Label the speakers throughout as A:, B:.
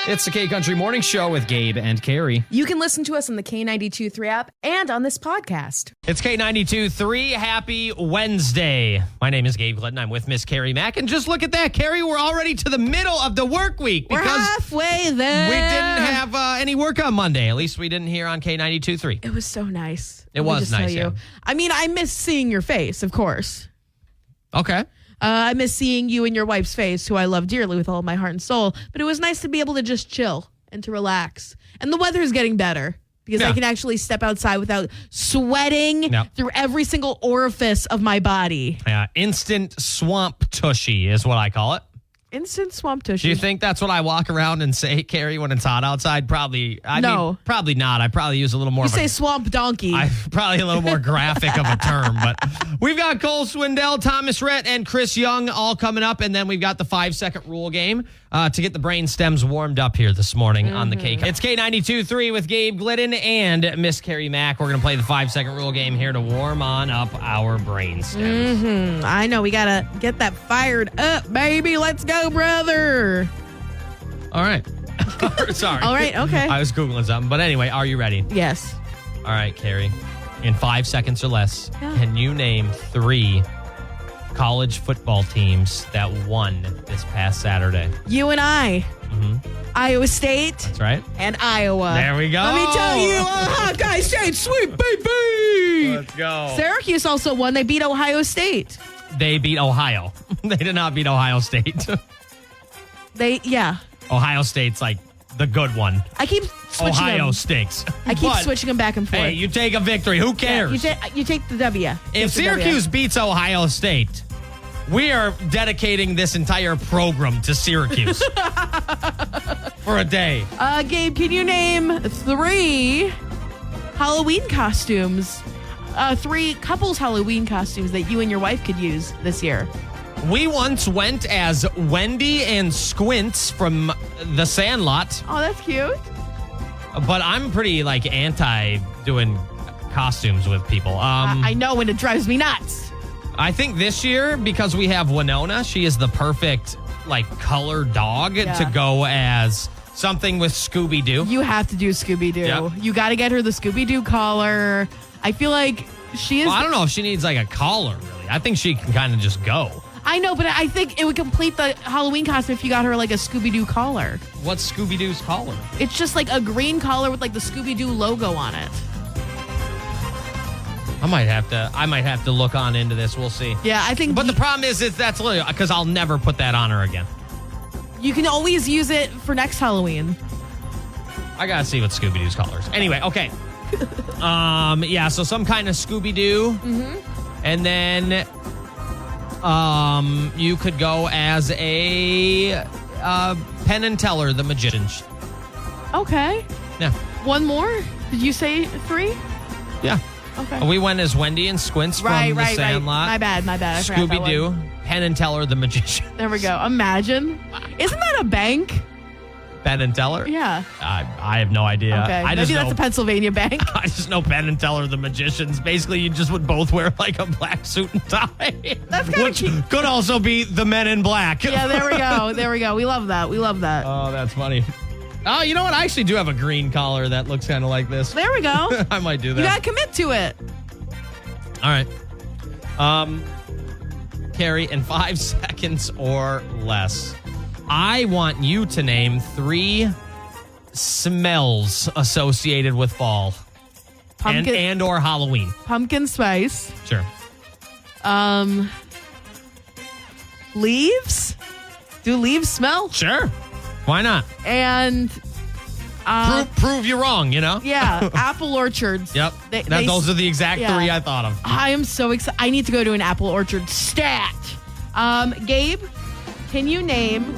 A: It's the K-Country Morning Show with Gabe and Carrie.
B: You can listen to us on the K92.3 app and on this podcast.
A: It's K92.3. Happy Wednesday. My name is Gabe Glidden. I'm with Miss Carrie Mack. And just look at that, Carrie, we're already to the middle of the work week.
B: We're halfway there.
A: We didn't have any work on Monday. At least we didn't here on K92.3.
B: It was so nice.
A: It was nice, yeah.
B: I mean, I miss seeing your face, of course.
A: Okay.
B: I miss seeing you and your wife's face, who I love dearly with all of my heart and soul. But it was nice to be able to just chill and to relax. And the weather is getting better because I can actually step outside without sweating through every single orifice of my body.
A: Instant swamp tushy is what I call it.
B: Instant swamp tushy.
A: Do you think that's what I walk around and say, Carrie, when it's hot outside? Probably. No. Probably not. I probably use a little more.
B: You say swamp donkey.
A: Probably a little more graphic of a term. But we've got Cole Swindell, Thomas Rhett, and Chris Young all coming up. And then we've got the 5-second rule game to get the brain stems warmed up here this morning on the K. It's K92.3 with Gabe Glidden and Miss Carrie Mack. We're going to play the 5-second rule game here to warm on up our brain stems.
B: I know. We got to get that fired up, baby. Let's go, brother.
A: All right. Sorry.
B: All right. Okay.
A: I was Googling something. But anyway, are you ready?
B: Yes.
A: All right, Carrie. In 5 seconds or less, can you name 3 college football teams that won this past Saturday?
B: You and I. Iowa State.
A: That's right.
B: And Iowa.
A: There we go.
B: Let me tell you, Hawkeye State sweet, baby.
A: Let's go.
B: Syracuse also won. They beat Ohio State.
A: They beat Ohio. They did not beat Ohio State. Ohio State's like the good one.
B: I keep switching
A: Ohio
B: them.
A: stinks.
B: I keep switching them back and forth.
A: Hey, you take a victory. Who cares?
B: You take the W.
A: If Syracuse beats Ohio State, we are dedicating this entire program to Syracuse for a day.
B: Gabe, can you name 3 Halloween costumes? 3 couples Halloween costumes that you and your wife could use this year.
A: We once went as Wendy and Squints from The Sandlot.
B: Oh, that's cute.
A: But I'm pretty anti doing costumes with people.
B: I know, and it drives me nuts.
A: I think this year, because we have Winona, she is the perfect color dog to go as something with Scooby-Doo.
B: You have to do Scooby-Doo.
A: Yep.
B: You got to get her the Scooby-Doo collar. I feel like she is.
A: Well, I don't know if she needs a collar, really. I think she can kind of just go.
B: I know, but I think it would complete the Halloween costume if you got her a Scooby-Doo collar.
A: What's Scooby-Doo's collar?
B: It's just a green collar with the Scooby-Doo logo on it.
A: I might have to look on into this. We'll see.
B: Yeah, I think.
A: But the problem is that's literally because I'll never put that on her again.
B: You can always use it for next Halloween.
A: I gotta see what Scooby-Doo's collar is. Anyway, okay. So some kind of Scooby-Doo. And then you could go as a Penn and Teller, the magician.
B: Okay.
A: Yeah.
B: One more? Did you say 3?
A: Yeah.
B: Okay.
A: We went as Wendy and Squints from The Sandlot.
B: My bad. I
A: Scooby-Doo, Penn and Teller, the magician.
B: There we go. Imagine. Isn't that a bank?
A: Penn and Teller?
B: Yeah.
A: I have no idea.
B: Okay. Maybe that's a Pennsylvania bank.
A: I just know Penn and Teller, the magicians. Basically, you just would both wear a black suit and tie.
B: That's kind of cute.
A: Could also be the Men in Black.
B: Yeah, there we go. We love that.
A: Oh, that's funny. Oh, you know what? I actually do have a green collar that looks kind of like this.
B: There we go.
A: I might do that.
B: You got to commit to it.
A: All right. Carrie, in 5 seconds or less, I want you to name 3 smells associated with fall.
B: Pumpkin
A: and or Halloween.
B: Pumpkin spice.
A: Sure.
B: Leaves? Do leaves smell?
A: Sure. Why not?
B: And
A: prove you wrong,
B: Yeah, apple orchards.
A: Yep. Those are the exact 3 I thought of.
B: I am so excited. I need to go to an apple orchard stat. Gabe, can you name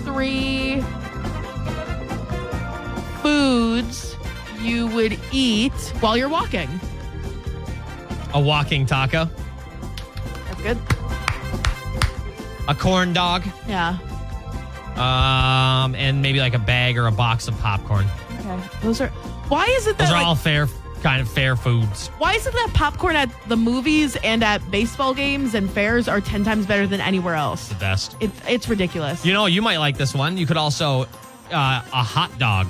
B: 3 foods you would eat while you're walking?
A: A walking taco.
B: That's good.
A: A corn dog.
B: Yeah.
A: And maybe a bag or a box of popcorn.
B: Okay. Why is it that
A: those are all fair foods?
B: Why is it that popcorn at the movies and at baseball games and fairs are 10 times better than anywhere else?
A: The best.
B: It's ridiculous.
A: You might like this one. You could also a hot dog.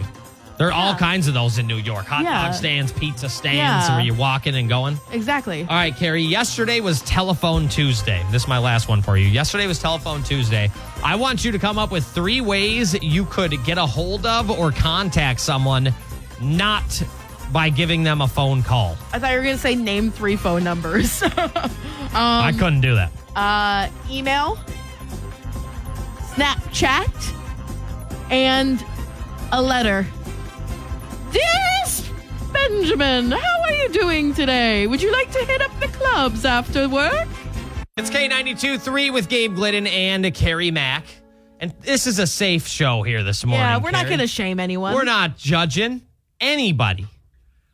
A: There are all kinds of those in New York. Hot dog stands, pizza stands, where you're walking and going.
B: Exactly.
A: All right, Carrie, yesterday was Telephone Tuesday. This is my last one for you. Yesterday was Telephone Tuesday. I want you to come up with 3 ways you could get a hold of or contact someone not by giving them a phone call.
B: I thought you were going to say name 3 phone numbers.
A: I couldn't do that.
B: Email, Snapchat, and a letter. Dearest Benjamin, how are you doing today? Would you like to hit up the clubs after work?
A: It's K92.3 with Gabe Glidden and Carrie Mack. And this is a safe show here this morning.
B: Yeah, we're not
A: Carrie.
B: going to shame anyone.
A: We're not judging anybody.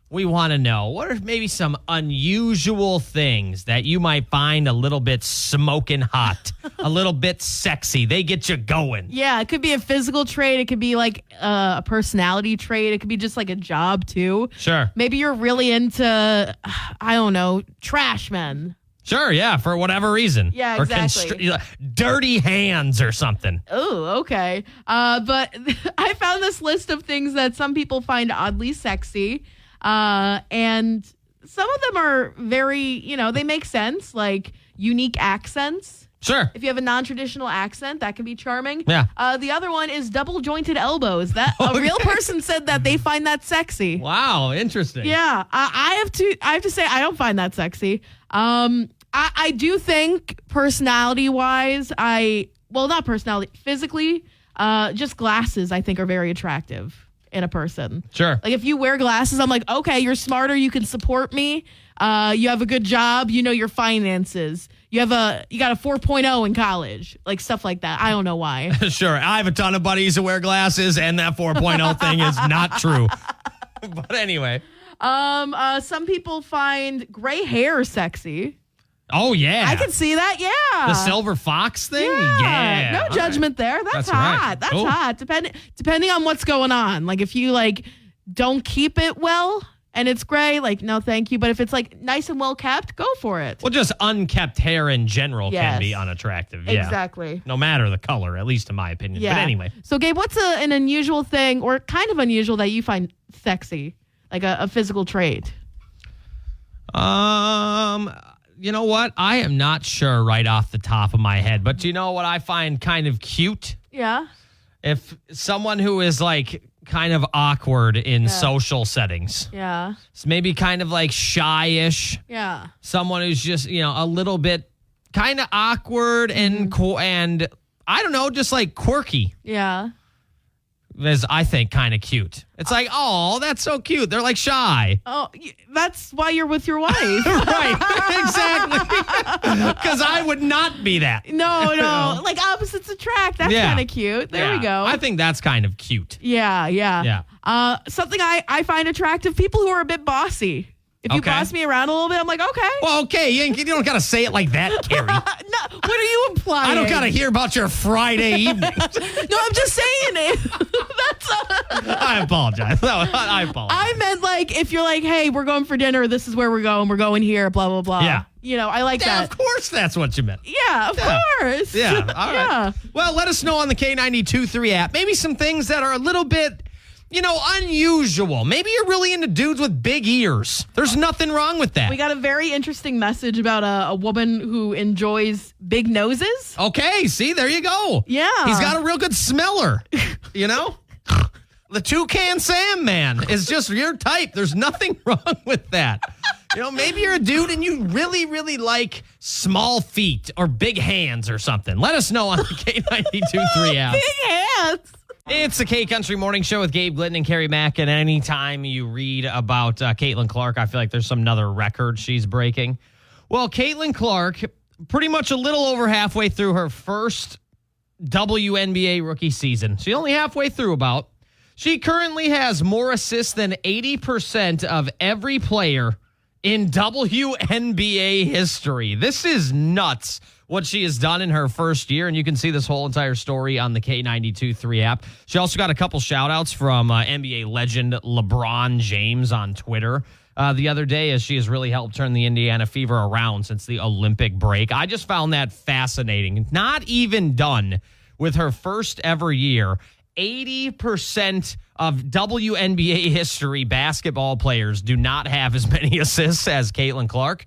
A: We want to know, what are maybe some unusual things that you might find a little bit smoking hot, a little bit sexy? They get you going.
B: Yeah, it could be a physical trait. It could be like a personality trait. It could be just like a job, too.
A: Sure.
B: Maybe you're really into, I don't know, trash men.
A: Sure, yeah, for whatever reason.
B: Yeah, exactly.
A: Or dirty hands or something.
B: Oh, okay. But I found this list of things that some people find oddly sexy. And some of them are very, they make sense, like unique accents.
A: Sure.
B: If you have a non-traditional accent, that can be charming.
A: Yeah.
B: The other one is double jointed elbows. That a real person said that they find that sexy.
A: Wow, interesting.
B: Yeah. I have to say I don't find that sexy. I do think personality wise, not personality, physically, just glasses I think are very attractive in a person.
A: Sure.
B: Like if you wear glasses, I'm like, okay, you're smarter. You can support me. You have a good job. You know your finances. You got a 4.0 in college, like stuff like that. I don't know why.
A: Sure. I have a ton of buddies who wear glasses, and that 4.0 thing is not true. But anyway.
B: Some people find gray hair sexy.
A: Oh, yeah.
B: I can see that, yeah.
A: The silver fox thing?
B: Yeah. No
A: All
B: judgment
A: right.
B: there. That's
A: right.
B: hot. That's
A: Cool.
B: hot. Depending on what's going on. Like if you don't keep it well and it's gray, no, thank you. But if it's nice and well kept, go for it.
A: Well, just unkept hair in general can be unattractive. Yeah.
B: Exactly.
A: No matter the color, at least in my opinion.
B: Yeah.
A: But anyway.
B: So, Gabe, what's an unusual thing or kind of unusual that you find sexy? Like a physical trait?
A: You know what? I am not sure right off the top of my head, but you know what I find kind of cute?
B: Yeah.
A: If someone who is kind of awkward in social settings.
B: Yeah.
A: It's maybe kind of shy-ish.
B: Yeah.
A: Someone who's just, a little bit kind of awkward and and I don't know, just quirky.
B: Yeah.
A: Is, I think, kind of cute. It's oh, that's so cute. They're shy.
B: Oh, that's why you're with your wife.
A: Right, exactly. Because I would not be that.
B: No. Opposites attract. That's kind of cute. There we go.
A: I think that's kind of cute.
B: Yeah. Something I find attractive, people who are a bit bossy. If you boss me around a little bit, I'm like, okay.
A: Well, okay. You don't got to say it like that, Carrie.
B: No, what are you implying?
A: I don't got to hear about your Friday evening.
B: No, I'm just saying it.
A: I apologize. No, I apologize.
B: I meant if you're hey, we're going for dinner. This is where we're going here, blah, blah, blah.
A: Yeah.
B: I like that.
A: Of course that's what you meant.
B: Yeah, of course.
A: Yeah. All right.
B: Yeah.
A: Well, let us know on the K92.3 app. Maybe some things that are a little bit, unusual. Maybe you're really into dudes with big ears. There's nothing wrong with that.
B: We got a very interesting message about a woman who enjoys big noses.
A: Okay, see, there you go.
B: Yeah.
A: He's got a real good smeller, The Toucan Sam man is just your type. There's nothing wrong with that. Maybe you're a dude and you really, really like small feet or big hands or something. Let us know on the K92.3 app.
B: Big hands.
A: It's the K Country Morning Show with Gabe Glidden and Carrie Mack. And anytime you read about Caitlin Clark, I feel like there's another record she's breaking. Well, Caitlin Clark, pretty much a little over halfway through her first WNBA rookie season. She's only halfway through about. She currently has more assists than 80% of every player in WNBA history. This is nuts what she has done in her first year, and you can see this whole entire story on the K92.3 app. She also got a couple shout-outs from NBA legend LeBron James on Twitter the other day, as she has really helped turn the Indiana Fever around since the Olympic break. I just found that fascinating. Not even done with her first ever year, 80% of WNBA history basketball players do not have as many assists as Caitlin Clark.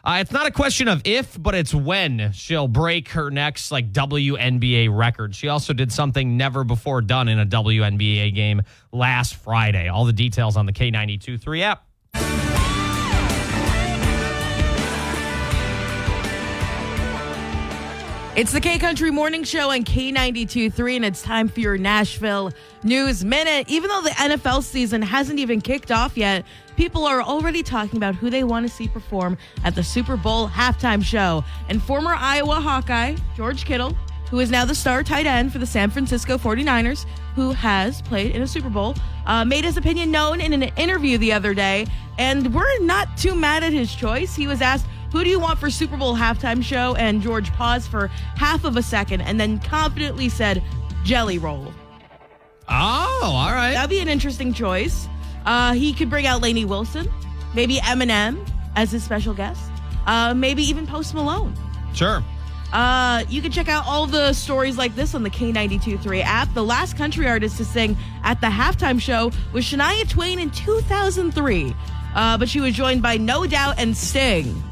A: It's not a question of if, but it's when she'll break her next WNBA record. She also did something never before done in a WNBA game last Friday. All the details on the K92.3 app.
B: It's the K-Country Morning Show on K92.3, and it's time for your Nashville News Minute. Even though the NFL season hasn't even kicked off yet, people are already talking about who they want to see perform at the Super Bowl halftime show. And former Iowa Hawkeye, George Kittle, who is now the star tight end for the San Francisco 49ers, who has played in a Super Bowl, made his opinion known in an interview the other day. And we're not too mad at his choice. He was asked, who do you want for Super Bowl halftime show? And George paused for half of a second and then confidently said, Jelly Roll.
A: Oh, all right.
B: That'd be an interesting choice. He could bring out Lainey Wilson, maybe Eminem as his special guest, maybe even Post Malone.
A: Sure.
B: You can check out all the stories like this on the K92.3 app. The last country artist to sing at the halftime show was Shania Twain in 2003, but she was joined by No Doubt and Sting.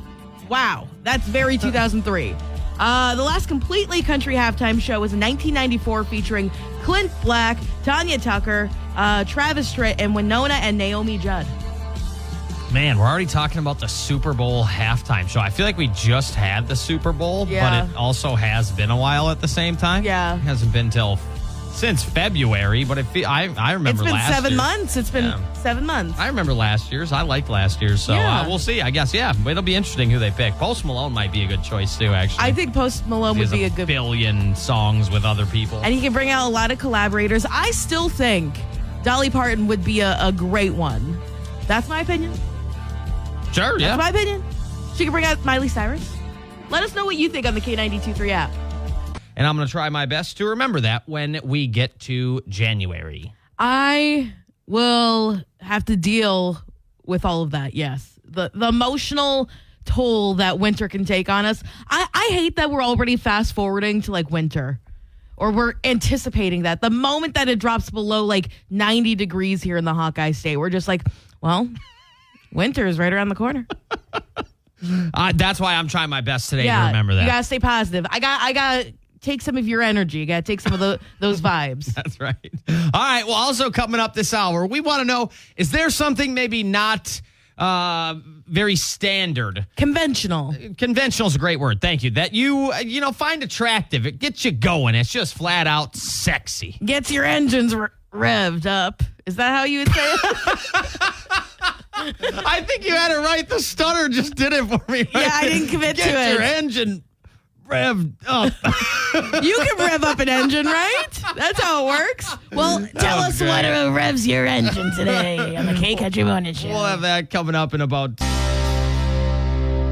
B: Wow, that's very 2003. The last completely country halftime show was in 1994 featuring Clint Black, Tanya Tucker, Travis Tritt, and Winona and Naomi Judd.
A: Man, we're already talking about the Super Bowl halftime show. I feel like we just had the Super Bowl, but it also has been a while at the same time.
B: Yeah.
A: It hasn't been since February, but I remember last year.
B: It's been 7 months. It's been 7 months.
A: I remember last year's. I liked last year's, so we'll see. I guess, it'll be interesting who they pick. Post Malone might be a good choice, too, actually.
B: I think Post Malone would be a good...
A: billion songs with other people.
B: And he can bring out a lot of collaborators. I still think Dolly Parton would be a great one. That's my opinion.
A: Sure,
B: That's my opinion. She can bring out Miley Cyrus. Let us know what you think on the K92.3 app.
A: And I'm going to try my best to remember that when we get to January.
B: I will have to deal with all of that, yes. The emotional toll that winter can take on us. I hate that we're already fast forwarding to winter. Or we're anticipating that. The moment that it drops below 90 degrees here in the Hawkeye State, we're just winter is right around the corner.
A: That's why I'm trying my best today to remember that.
B: You got to stay positive. I got take some of your energy. You got to take some of those vibes.
A: That's right. All right. Well, also coming up this hour, we want to know, is there something maybe not very standard?
B: Conventional.
A: Conventional is a great word. Thank you. That you find attractive. It gets you going. It's just flat out sexy.
B: Gets your engines revved up. Is that how you would say it?
A: I think you had it right. The stutter just did it for me. Right?
B: Yeah, I didn't commit to it.
A: Get your engine revved up.
B: You can rev up an engine, right? That's how it works. Well, tell us what revs your engine today on the K-Country Morning Show.
A: We'll have that coming up in about...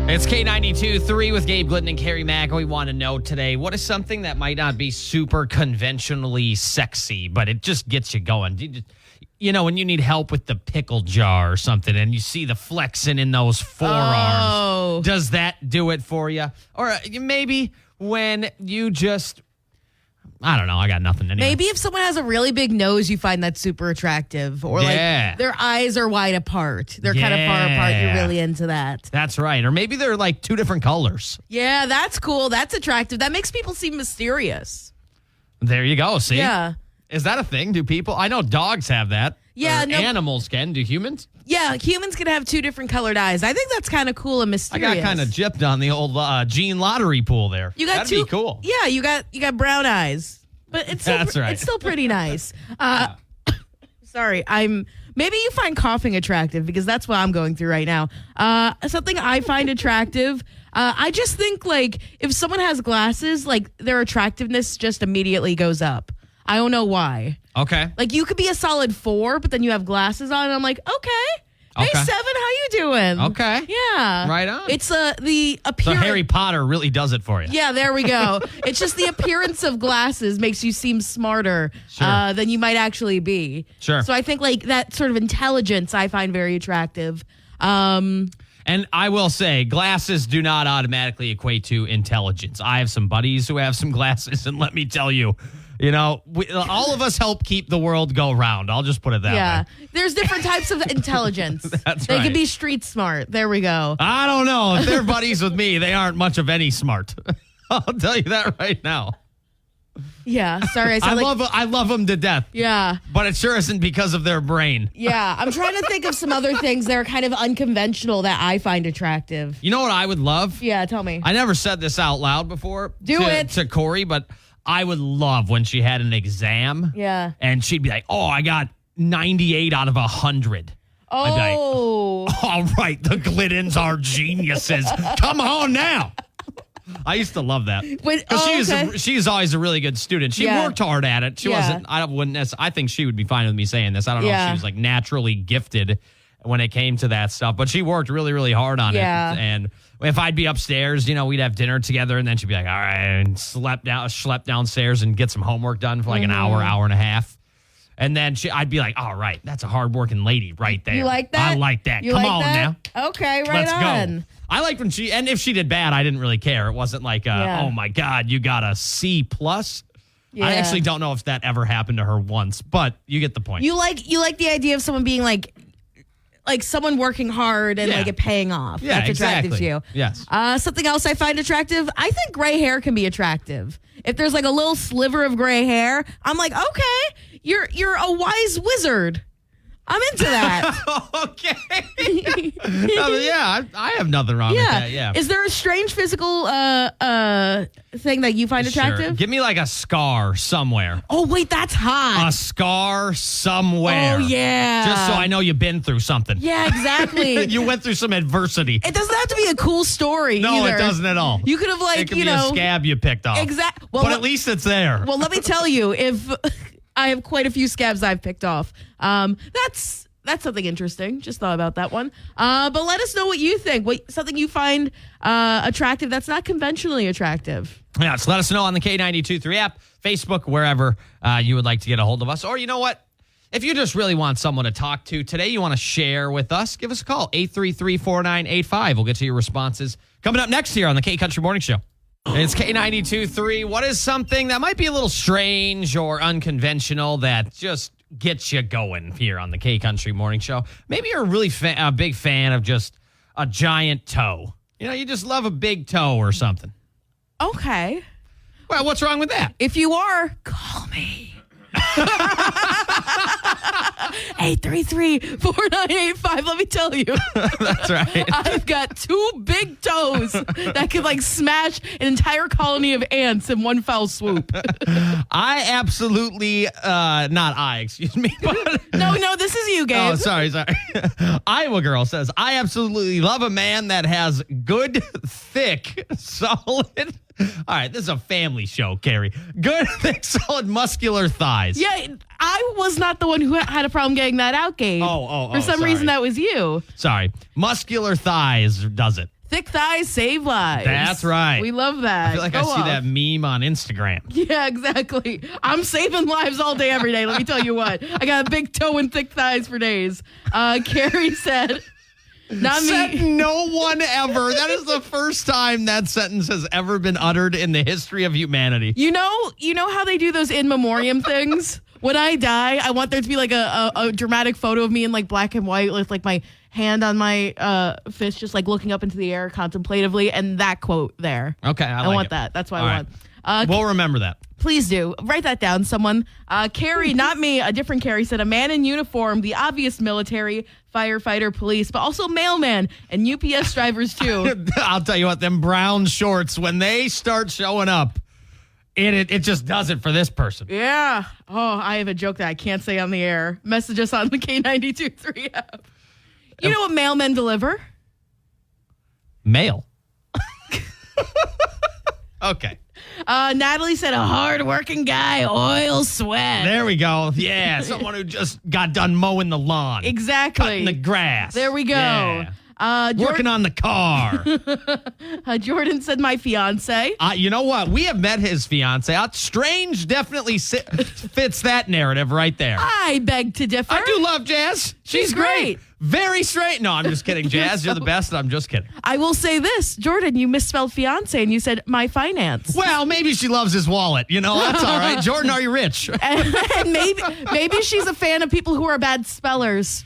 A: It's K92.3 with Gabe Glidden and Carrie Mack. We want to know today, what is something that might not be super conventionally sexy, but it just gets you going? When you need help with the pickle jar or something and you see the flexing in those forearms, does that do it for you? Or maybe when you just, I don't know, I got nothing anyway.
B: Maybe if someone has a really big nose, you find that super attractive. Or their eyes are wide apart. They're kind of far apart. You're really into that.
A: That's right. Or maybe they're two different colors.
B: Yeah, that's cool. That's attractive. That makes people seem mysterious.
A: There you go. See?
B: Yeah.
A: Is that a thing? Do people? I know dogs have that.
B: Yeah.
A: Animals can. Do humans?
B: Yeah, humans can have two different colored eyes. I think that's kind of cool and mysterious.
A: I got kind of gypped on the old Gene Lottery pool there. That'd be cool.
B: Yeah, you got brown eyes, but it's still,
A: that's right.
B: It's still pretty nice. Sorry, maybe you find coughing attractive because that's what I'm going through right now. Something I find attractive. I just think if someone has glasses, their attractiveness just immediately goes up. I don't know why.
A: Okay.
B: You could be a solid 4, but then you have glasses on, and I'm like, okay. Hey, 7, how you doing?
A: Okay.
B: Yeah.
A: Right on.
B: It's the appearance.
A: So Harry Potter really does it for you.
B: Yeah, there we go. It's just the appearance of glasses makes you seem smarter than you might actually be.
A: Sure.
B: So I think that sort of intelligence I find very attractive.
A: And I will say, glasses do not automatically equate to intelligence. I have some buddies who have some glasses, and let me tell you, All of us help keep the world go round. I'll just put it that way.
B: There's different types of intelligence. They
A: right.
B: could be street smart. There we go.
A: I don't know. If they're buddies with me, they aren't much of any smart. I'll tell you that right now.
B: Yeah, sorry.
A: I love them to death.
B: Yeah.
A: But it sure isn't because of their brain.
B: Yeah, I'm trying to think of some other things that are kind of unconventional that I find attractive.
A: You know what I would love?
B: Yeah, tell me.
A: I never said this out loud before to Corey, but I would love when she had an exam.
B: Yeah.
A: And she'd be like, I got 98 out of 100.
B: Oh.
A: I'd be like, all right, the Gliddens are geniuses. Come on now. I used to love that. Because she's always a really good student. She worked hard at it. She wasn't, I think she would be fine with me saying this. I don't know if she was like naturally gifted when it came to that stuff, but she worked really, really hard on it. And if I'd be upstairs, we'd have dinner together, and then she'd be like, all right, and schlep downstairs and get some homework done for like an hour and a half. And then I'd be like, all right, that's a hardworking lady right there.
B: You like that?
A: I like that.
B: You
A: Come
B: like
A: on
B: that?
A: now.
B: Okay, right
A: Let's
B: on.
A: go. I liked when and if she did bad, I didn't really care. It wasn't like, oh my God, you got a C+. I actually don't know if that ever happened to her once, but you get the point.
B: You like the idea of someone being like someone working hard and like it paying off.
A: Yeah,
B: That's attractive to you.
A: Yes.
B: Something else I find attractive, I think gray hair can be attractive. If there's like a little sliver of gray hair, I'm like, okay, you're a wise wizard. I'm into that.
A: Okay. I have nothing wrong with that. Yeah.
B: Is there a strange physical thing that you find attractive?
A: Sure. Give me like a scar somewhere.
B: Oh, wait, that's hot.
A: A scar somewhere.
B: Oh, yeah.
A: Just so I know you've been through something.
B: Yeah, exactly.
A: You went through some adversity.
B: It doesn't have to be a cool story
A: No,
B: either.
A: it doesn't at all.
B: You could have
A: it could be a scab you picked off.
B: Exactly.
A: Well, but at least it's there.
B: Well, let me tell you, if I have quite a few scabs I've picked off. That's something interesting. Just thought about that one. But let us know what you think. Something you find attractive that's not conventionally attractive.
A: Yeah, so let us know on the K92.3 app, Facebook, wherever you would like to get a hold of us. Or you know what? If you just really want someone to talk to today, you want to share with us, give us a call, 833-4985. We'll get to your responses coming up next here on the K Country Morning Show. It's K92.3. What is something that might be a little strange or unconventional that just gets you going here on the K Country Morning Show? Maybe you're a really a big fan of just a giant toe. You just love a big toe or something.
B: Okay.
A: Well, what's wrong with that?
B: If you are, call me. 833-4985. Let me tell you.
A: That's right.
B: I've got two big toes that could smash an entire colony of ants in one foul swoop.
A: I absolutely, excuse me. But
B: No, this is you, Gabe.
A: Oh, sorry. Iowa girl says, I absolutely love a man that has good, thick, solid. All right, this is a family show, Carrie. Good, thick, solid, muscular thighs.
B: Yeah, I was not the one who had a problem getting that out, Gabe. For some reason, that was you.
A: Sorry. Muscular thighs does it.
B: Thick thighs save lives.
A: That's right.
B: We love that.
A: I feel like I see that meme on Instagram.
B: Yeah, exactly. I'm saving lives all day, every day. Let me tell you what. I got a big toe and thick thighs for days. Carrie said... Not me.
A: No one ever. That is the first time that sentence has ever been uttered in the history of humanity.
B: You know how they do those in memoriam things? When I die, I want there to be a dramatic photo of me in black and white with my hand on my fist, just looking up into the air contemplatively, and that quote there.
A: Okay, I
B: want
A: it.
B: that. That's what
A: All
B: I want.
A: We'll remember that.
B: Please do. Write that down, someone. Carrie, not me, a different Carrie, said a man in uniform, the obvious military, firefighter, police, but also mailman and UPS drivers, too.
A: I'll tell you what, them brown shorts, when they start showing up, it just does it for this person.
B: Yeah. Oh, I have a joke that I can't say on the air. Message us on the K92.3 app. You know what mailmen deliver?
A: Mail. Okay.
B: Natalie said a hard-working guy, oil sweat.
A: There we go. Yeah, someone who just got done mowing the lawn.
B: Exactly.
A: Cutting the grass.
B: There we go.
A: Yeah. Working on the car.
B: Jordan said my fiance.
A: You know what? We have met his fiance. Strange definitely fits that narrative right there.
B: I beg to differ.
A: I do love Jazz. She's great. Very straight. No, I'm just kidding. Jazz, you're the best. I'm just kidding.
B: I will say this, Jordan, you misspelled fiance and you said my finance.
A: Well, maybe she loves his wallet. You know, that's all right. Jordan, are you rich?
B: and maybe she's a fan of people who are bad spellers.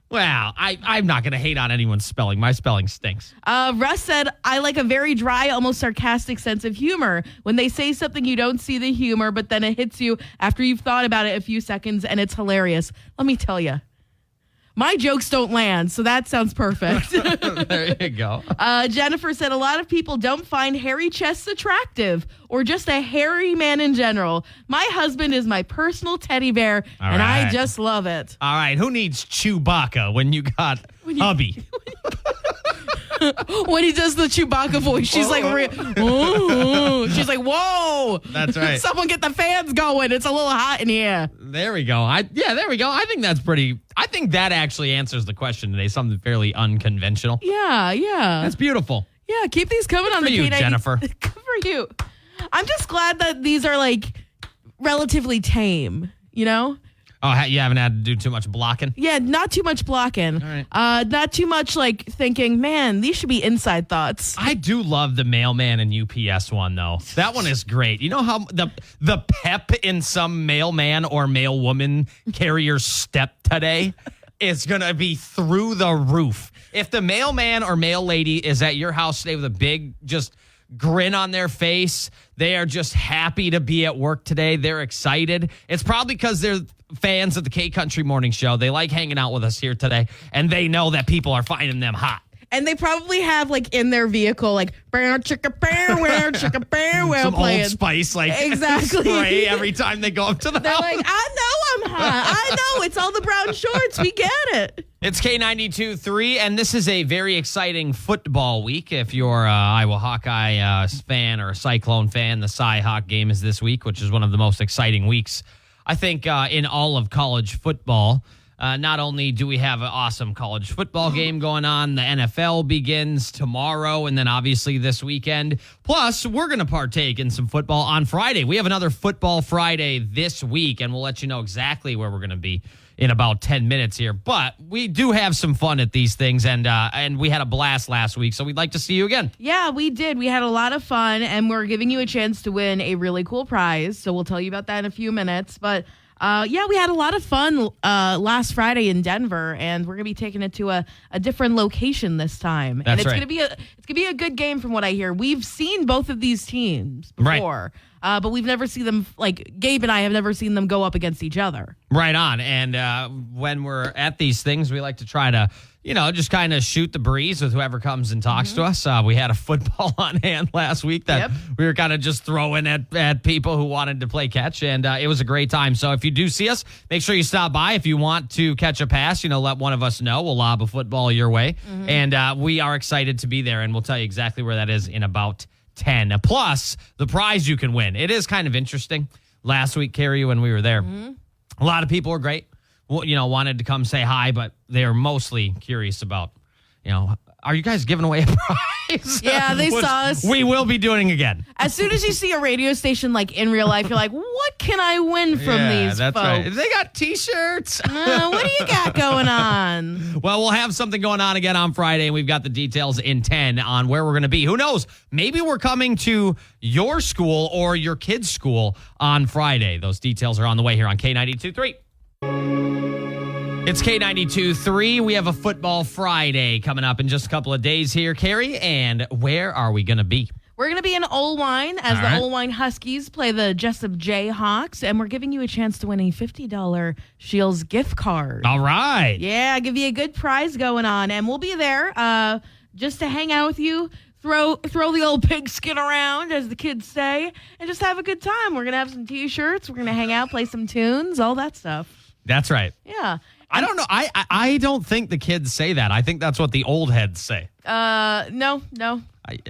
A: Well, I'm not going to hate on anyone's spelling. My spelling stinks.
B: Russ said, I like a very dry, almost sarcastic sense of humor. When they say something, you don't see the humor, but then it hits you after you've thought about it a few seconds, and it's hilarious. Let me tell you. My jokes don't land, so that sounds perfect.
A: There you go.
B: Jennifer said, a lot of people don't find hairy chests attractive or just a hairy man in general. My husband is my personal teddy bear, and I just love it.
A: All right. Who needs Chewbacca when you got hubby?
B: When he does the Chewbacca voice, she's like, she's like, whoa.
A: That's right.
B: Someone get the fans going. It's a little hot in here.
A: There we go. There we go. I think that actually answers the question today. Something fairly unconventional.
B: Yeah.
A: That's beautiful.
B: Yeah, keep these coming on the
A: you, Jennifer.
B: Good for you. I'm just glad that these are like relatively tame, you know?
A: Oh, you haven't had to do too much blocking?
B: Yeah, not too much blocking.
A: All right.
B: Not too much like thinking, man, these should be inside thoughts.
A: I do love the mailman and UPS one, though. That one is great. You know how the pep in some mailman or mailwoman carrier's step today is going to be through the roof. If the mailman or mail lady is at your house today with a big just grin on their face, they are just happy to be at work today. They're excited. It's probably because they're fans of the K Country Morning Show. They like hanging out with us here today, and they know that people are finding them hot.
B: And they probably have like in their vehicle like some
A: Old Spice like
B: exactly
A: spray every time they go up to the
B: They're
A: house.
B: like, I know I'm hot. I know it's all the brown shorts. We get it.
A: It's K92.3, and this is a very exciting football week. If you're a Iowa Hawkeye fan or a Cyclone fan, the Cy-Hawk game is this week, which is one of the most exciting weeks, I think, in all of college football. Not only do we have an awesome college football game going on, the NFL begins tomorrow and then obviously this weekend. Plus, we're going to partake in some football on Friday. We have another Football Friday this week, and we'll let you know exactly where we're going to be in about 10 minutes here. But we do have some fun at these things, and we had a blast last week, so we'd like to see you again.
B: Yeah, we did. We had a lot of fun, and we're giving you a chance to win a really cool prize. So we'll tell you about that in a few minutes. But yeah, we had a lot of fun last Friday in Denver, and we're gonna be taking it to a different location this time.
A: That's
B: and it's
A: right.
B: gonna be a good game from what I hear. We've seen both of these teams before, but we've never seen them, like Gabe and I have never seen them go up against each other.
A: Right on. And when we're at these things, we like to try to, just kind of shoot the breeze with whoever comes and talks to us. We had a football on hand last week that we were kind of just throwing at people who wanted to play catch, and it was a great time. So if you do see us, make sure you stop by. If you want to catch a pass, let one of us know. We'll lob a football your way. And we are excited to be there, and we'll tell you exactly where that is in about 10. Plus, the prize you can win. It is kind of interesting. Last week, Carrie, when we were there, a lot of people were great. Wanted to come say hi, but they were mostly curious about, are you guys giving away a prize?
B: Yeah, they saw us.
A: We will be doing again.
B: As soon as you see a radio station like in real life, you're like, what can I win from these
A: that's
B: folks?
A: Right. They got T-shirts.
B: What do you got going on?
A: Well, we'll have something going on again on Friday, and we've got the details in 10 on where we're going to be. Who knows? Maybe we're coming to your school or your kid's school on Friday. Those details are on the way here on K92.3. It's K92.3. We have a Football Friday coming up in just a couple of days here, Carrie. And where are we going to be?
B: We're going to be in Olwine as the Olwine Huskies play the Jessup Jayhawks, and we're giving you a chance to win a $50 Shields gift card.
A: All right.
B: Yeah, give you a good prize going on, and we'll be there just to hang out with you, throw the old pigskin around, as the kids say, and just have a good time. We're going to have some T-shirts. We're going to hang out, play some tunes, all that stuff.
A: That's right.
B: Yeah.
A: I don't know. I don't think the kids say that. I think that's what the old heads say.
B: No.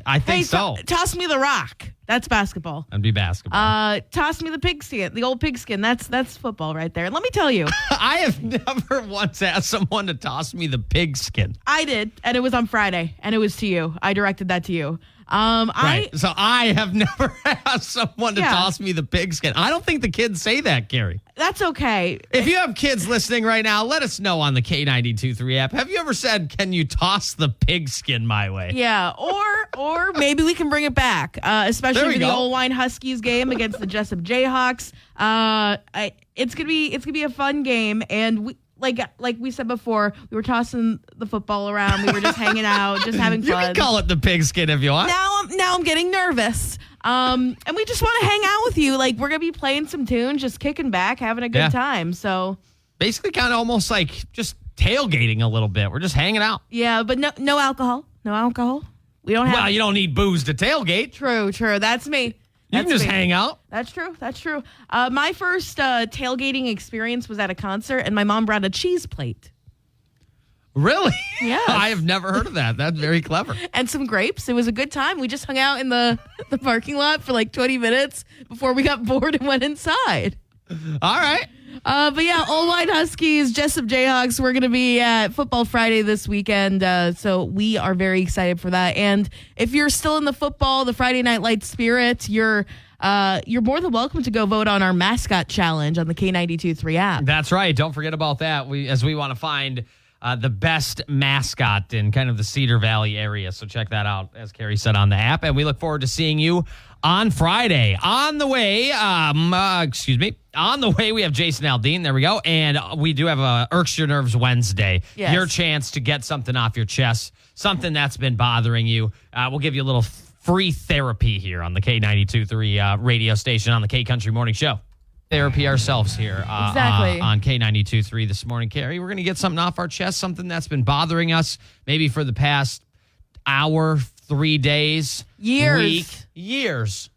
A: I think
B: Hey,
A: so.
B: Toss me the rock. That's basketball.
A: That'd be basketball.
B: Toss me the pigskin, the old pigskin. That's football right there. And let me tell you,
A: I have never once asked someone to toss me the pigskin.
B: I did, and it was on Friday, and it was to you. I directed that to you.
A: Right. So I have never asked someone to
B: Yeah.
A: toss me the pigskin. I don't think the kids say that, Carrie.
B: That's okay.
A: If you have kids listening right now, let us know on the K92.3 app. Have you ever said, can you toss the pigskin my way?
B: Yeah, or maybe we can bring it back,
A: There
B: especially
A: we
B: for the
A: go.
B: Old Wine Huskies game against the Jessup Jayhawks. It's gonna be a fun game, and we. Like we said before, we were tossing the football around. We were just hanging out, just having
A: You
B: fun.
A: can call it the pigskin if you want.
B: Now I'm getting nervous. And we just want to hang out with you. Like, we're gonna be playing some tunes, just kicking back, having a good
A: Yeah.
B: time. So
A: Basically kind of almost like just tailgating a little bit. We're just hanging out.
B: yeah, but no alcohol. No alcohol. We don't have.
A: Well, you don't need booze to tailgate.
B: True. That's me.
A: You can
B: That's
A: just
B: me.
A: hang out.
B: That's true. My first tailgating experience was at a concert, and my mom brought a cheese plate
A: Really?
B: Yes.
A: I have never heard of that. That's very clever.
B: and some grapes. It was a good time. We just hung out in the parking lot for like 20 minutes before we got bored and went inside.
A: All right.
B: But yeah, Old Wine Huskies, Jessup Jayhawks. We're going to be at Football Friday this weekend. So we are very excited for that. And if you're still in the Friday Night Lights spirit, you're more than welcome to go vote on our mascot challenge on the K92.3 app.
A: That's right. Don't forget about that. We want to find the best mascot in kind of the Cedar Valley area. So check that out, as Carrie said, on the app. And we look forward to seeing you on Friday. On the way, we have Jason Aldean. There we go. And we do have a Irks Your Nerves Wednesday.
B: Yes.
A: Your chance to get something off your chest, something that's been bothering you. We'll give you a little free therapy here on the K92.3 radio station on the K Country Morning Show. Therapy ourselves here
B: Exactly.
A: on K92.3 this morning, Carrie. We're going to get something off our chest, something that's been bothering us maybe for the past hour, 3 days,
B: Years.
A: week, years.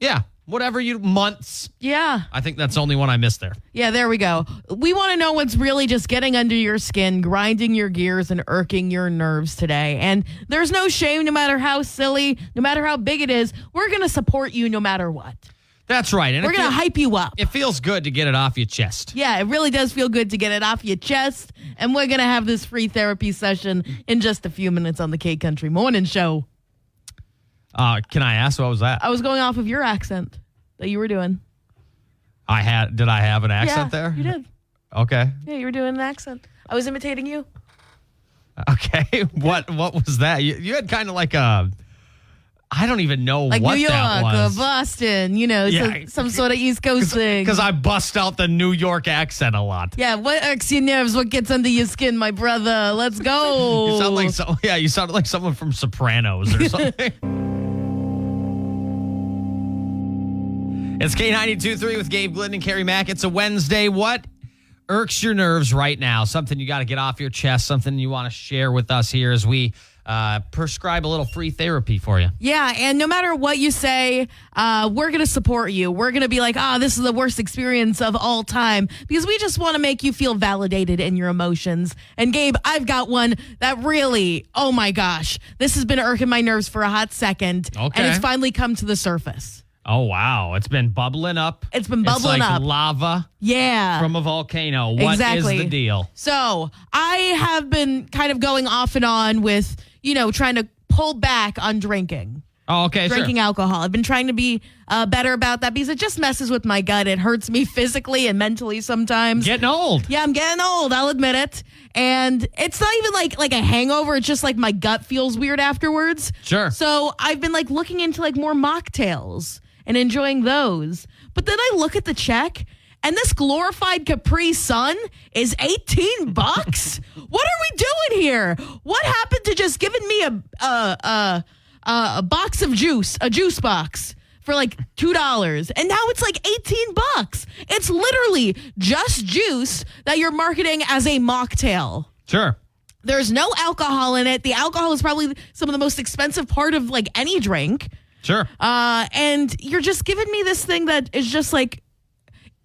A: Yeah, whatever months.
B: Yeah.
A: I think that's the only one I missed there.
B: Yeah, there we go. We want to know what's really just getting under your skin, grinding your gears, and irking your nerves today. And there's no shame, no matter how silly, no matter how big it is. We're going to support you no matter what.
A: That's right. And
B: We're going to hype you up.
A: It feels good to get it off your chest.
B: Yeah, it really does feel good to get it off your chest. And we're going to have this free therapy session in just a few minutes on the K Country Morning Show.
A: Can I ask, what was that?
B: I was going off of your accent that you were doing.
A: Did I have an accent
B: Yeah,
A: there?
B: you did.
A: Okay.
B: Yeah, you were doing an accent. I was imitating you.
A: Okay. What was that? You had kind of like I don't even know
B: Like
A: what
B: New York
A: that was.
B: or Boston,
A: Yeah.
B: some sort of East Coast thing.
A: Because I bust out the New York accent a lot.
B: Yeah, what irks your nerves? What gets under your skin, my brother? Let's go.
A: You sound like you sounded like someone from Sopranos or something. It's K92.3 with Gabe Glidden and Carrie Mack. It's a Wednesday. What irks your nerves right now? Something you got to get off your chest, something you want to share with us here as we prescribe a little free therapy for you.
B: Yeah, and no matter what you say, we're going to support you. We're going to be like, this is the worst experience of all time, because we just want to make you feel validated in your emotions. And Gabe, I've got one that really, oh my gosh, this has been irking my nerves for a hot second.
A: Okay.
B: And it's finally come to the surface.
A: Oh, wow. It's been bubbling up.
B: It's been bubbling
A: like
B: up.
A: Lava
B: Yeah.
A: from a volcano. What
B: Exactly.
A: is the deal?
B: So I have been kind of going off and on with, trying to pull back on drinking.
A: Oh, okay,
B: Drinking
A: sure.
B: alcohol. I've been trying to be better about that because it just messes with my gut. It hurts me physically and mentally sometimes.
A: Getting old.
B: Yeah, I'm getting old. I'll admit it. And it's not even like a hangover. It's just like my gut feels weird afterwards.
A: Sure.
B: So I've been looking into more mocktails and enjoying those. But then I look at the check, and this glorified Capri Sun is $18. What are we doing here? What happened to just giving me a box of juice, a juice box for $2, and now it's $18. It's literally just juice that you're marketing as a mocktail.
A: Sure.
B: There's no alcohol in it. The alcohol is probably some of the most expensive part of any drink.
A: Sure.
B: And you're just giving me this thing that is just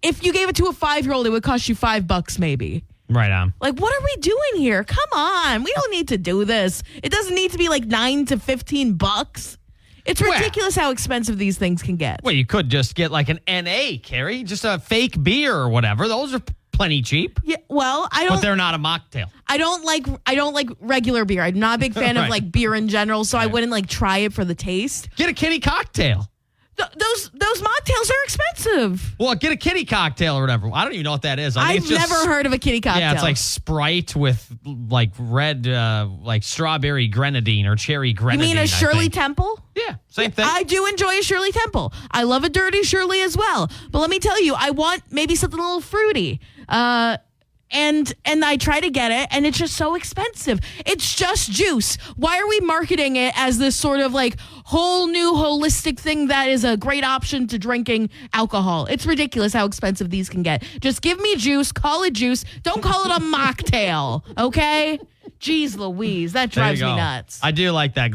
B: if you gave it to a 5-year-old, it would cost you $5 maybe.
A: Right on.
B: Like, what are we doing here? Come on. We don't need to do this. It doesn't need to be like $9 to $15. It's ridiculous how expensive these things can get.
A: Well, you could just get like an NA, Carrie, just a fake beer or whatever. Those are plenty cheap.
B: Yeah, well, I don't.
A: But they're not a mocktail.
B: I don't like regular beer. I'm not a big fan of like beer in general, so I wouldn't like try it for the taste.
A: Get a kitty cocktail.
B: Those mocktails are expensive.
A: Well, get a kitty cocktail or whatever. I don't even know what that is.
B: I've never heard of a kitty cocktail.
A: Yeah, it's like Sprite with like red, like strawberry grenadine or cherry grenadine.
B: You mean a Shirley Temple?
A: Yeah, same thing.
B: I do enjoy a Shirley Temple. I love a dirty Shirley as well. But let me tell you, I want maybe something a little fruity. And I try to get it, and it's just so expensive. It's just juice. Why are we marketing it as this sort of like whole new holistic thing that is a great option to drinking alcohol? It's ridiculous how expensive these can get. Just give me juice, call it juice. Don't call it a mocktail, okay? Jeez Louise, that drives me nuts.
A: I do like that.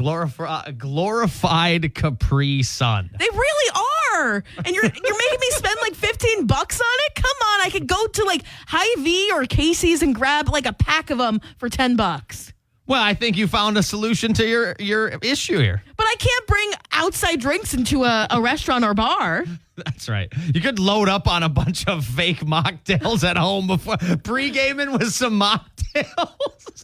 A: Glorified Capri Sun.
B: They really are. And you're making me spend like $15 on it? Come on, I could go to like Hy-Vee or Casey's and grab like a pack of them for $10.
A: Well, I think you found a solution to your issue here.
B: But I can't bring outside drinks into a restaurant or bar.
A: That's right. You could load up on a bunch of fake mocktails at home before pre-gaming with some mocktails.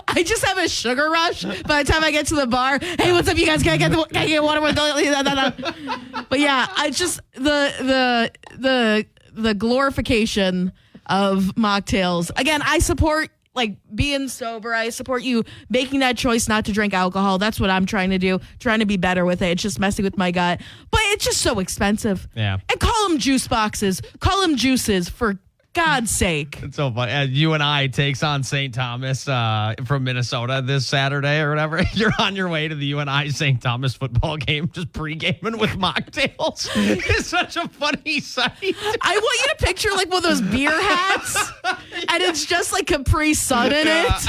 B: I just have a sugar rush by the time I get to the bar. Hey, what's up, you guys? Can I get water? But yeah, I just the glorification of mocktails. Again, I support like being sober. I support you making that choice not to drink alcohol. That's what I'm trying to do. Trying to be better with it. It's just messing with my gut. But it's just so expensive.
A: Yeah.
B: And call them juice boxes. Call them juices for God's sake.
A: It's so funny. UNI takes on St. Thomas from Minnesota this Saturday or whatever. You're on your way to the UNI St. Thomas football game, just pre-gaming with mocktails. It's such a funny sight.
B: I want you to picture like one of those beer hats, and it's just like Capri Sun in it.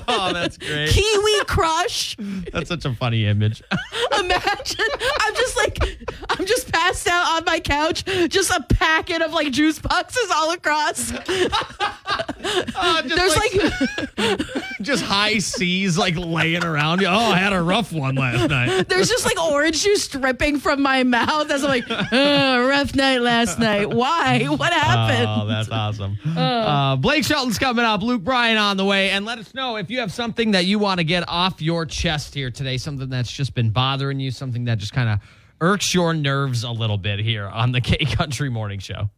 A: Oh, that's great.
B: Kiwi Crush.
A: That's such a funny image.
B: Imagine, I'm just passed out on my couch, just a packet of like juice boxes all across. There's
A: just high seas like laying around you. Oh, I had a rough one last night.
B: There's just like orange juice dripping from my mouth as I'm like, rough night last night. Why? What happened?
A: Oh, that's awesome. Blake Shelton's coming up. Luke Bryan on the way. And let us know if you have something that you want to get off your chest here today, something that's just been bothering you, something that just kind of irks your nerves a little bit here on the K Country Morning Show.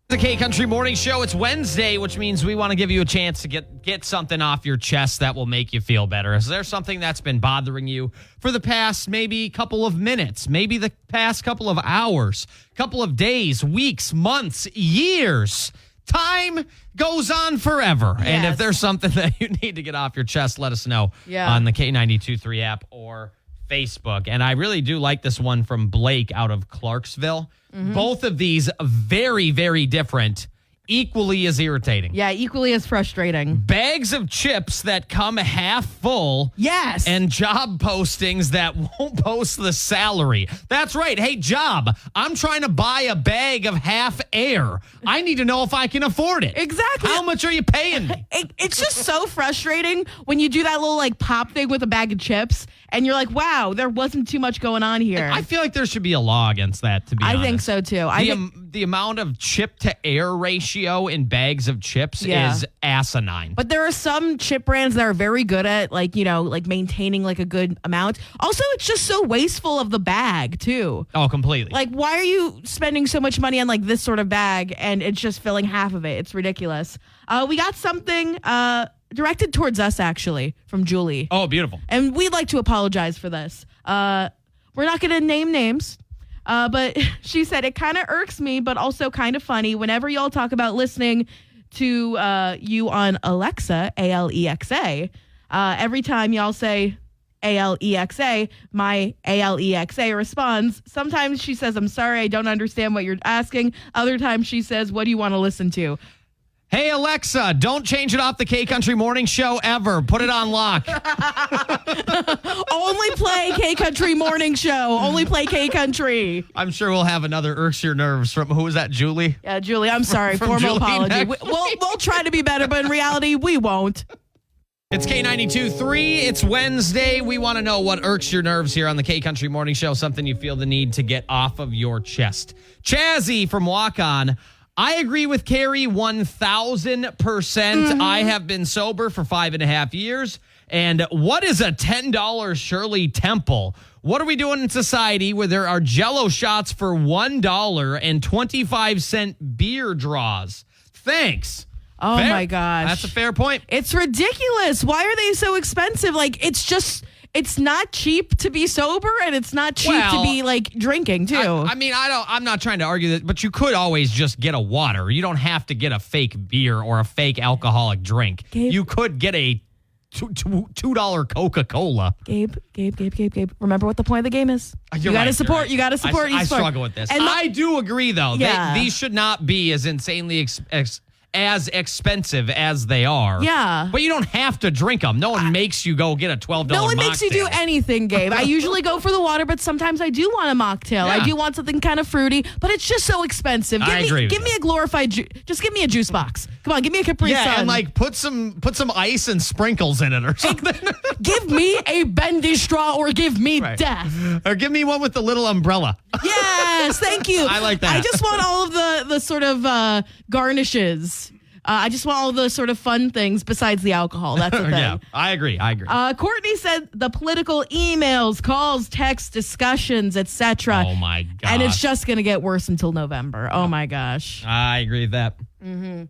A: The K Country Morning Show. It's Wednesday, which means we want to give you a chance to get something off your chest that will make you feel better. Is there something that's been bothering you for the past maybe couple of minutes, maybe the past couple of hours, couple of days, weeks, months, years? Time goes on forever.
B: Yes.
A: And if there's something that you need to get off your chest, let us know on the K92.3 app or Facebook. And I really do like this one from Blake out of Clarksville. Mm-hmm. Both of these very, very different, equally as irritating.
B: Yeah, equally as frustrating.
A: Bags of chips that come half full.
B: Yes.
A: And job postings that won't post the salary. That's right. Hey, job, I'm trying to buy a bag of half air. I need to know if I can afford it.
B: Exactly.
A: How much are you paying me?
B: It's just so frustrating when you do that little like pop thing with a bag of chips and you're like, wow, there wasn't too much going on here.
A: I feel like there should be a law against that, to be honest.
B: I think so too.
A: The amount of chip to air ratio in bags of chips is asinine.
B: But there are some chip brands that are very good at like maintaining like a good amount. Also, it's just so wasteful of the bag too.
A: Oh, completely.
B: Like, why are you spending so much money on like this sort of bag and it's just filling half of it? It's ridiculous. We got something directed towards us actually from Julie.
A: Oh, beautiful.
B: And we'd like to apologize for this. We're not going to name names. But she said, it kind of irks me, but also kind of funny whenever y'all talk about listening to you on Alexa, Alexa. Every time y'all say Alexa, my Alexa responds. Sometimes she says, I'm sorry, I don't understand what you're asking. Other times she says, what do you want to listen to?
A: Hey, Alexa, don't change it off the K Country Morning Show ever. Put it on lock.
B: Only play K Country Morning Show. Only play K Country.
A: I'm sure we'll have another irks your nerves from, who was that, Julie?
B: Yeah, Julie, I'm sorry.
A: From
B: Formal
A: Julie
B: apology.
A: next
B: We'll try to be better, but in reality, we won't.
A: It's K92.3. It's Wednesday. We want to know what irks your nerves here on the K Country Morning Show, something you feel the need to get off of your chest. Chazzy from Walk On. I agree with Carrie 1,000%. I have been sober for 5.5 years. And what is a $10 Shirley Temple? What are we doing in society where there are Jell-O shots for $1 and 25-cent beer draws? Thanks.
B: Oh,
A: Fair.
B: my gosh.
A: That's a fair point.
B: It's ridiculous. Why are they so expensive? Like, it's not cheap to be sober, and it's not cheap to be like drinking too.
A: I'm not trying to argue that, but you could always just get a water. You don't have to get a fake beer or a fake alcoholic drink.
B: Gabe,
A: you could get a $2 Coca-Cola.
B: Gabe. Remember what the point of the game is.
A: You
B: got to support.
A: Right.
B: You got to support.
A: I struggle with this. And I do agree, though.
B: Yeah.
A: These should not be as insanely as expensive as they are.
B: Yeah.
A: But you don't have to drink them. No one makes you go get a $12
B: No one makes you do
A: mocktail.
B: anything, Gabe. I usually go for the water, but sometimes I do want a mocktail.
A: Yeah.
B: I do want something kind of fruity, but it's just so expensive.
A: I agree.
B: Give me a glorified just give me a juice box. Come on, give me a Capri Sun.
A: Yeah, and like put some ice and sprinkles in it or something.
B: Give me a bendy straw or give me death.
A: Or give me one with the little umbrella.
B: Yes, thank you.
A: I like that.
B: I just want all of the sort of garnishes. I just want all the sort of fun things besides the alcohol. That's the thing.
A: Yeah, I agree.
B: Courtney said the political emails, calls, texts, discussions, etc.
A: Oh, my gosh.
B: And it's just going to get worse until November. Oh, my gosh.
A: I agree with that. Mm-hmm.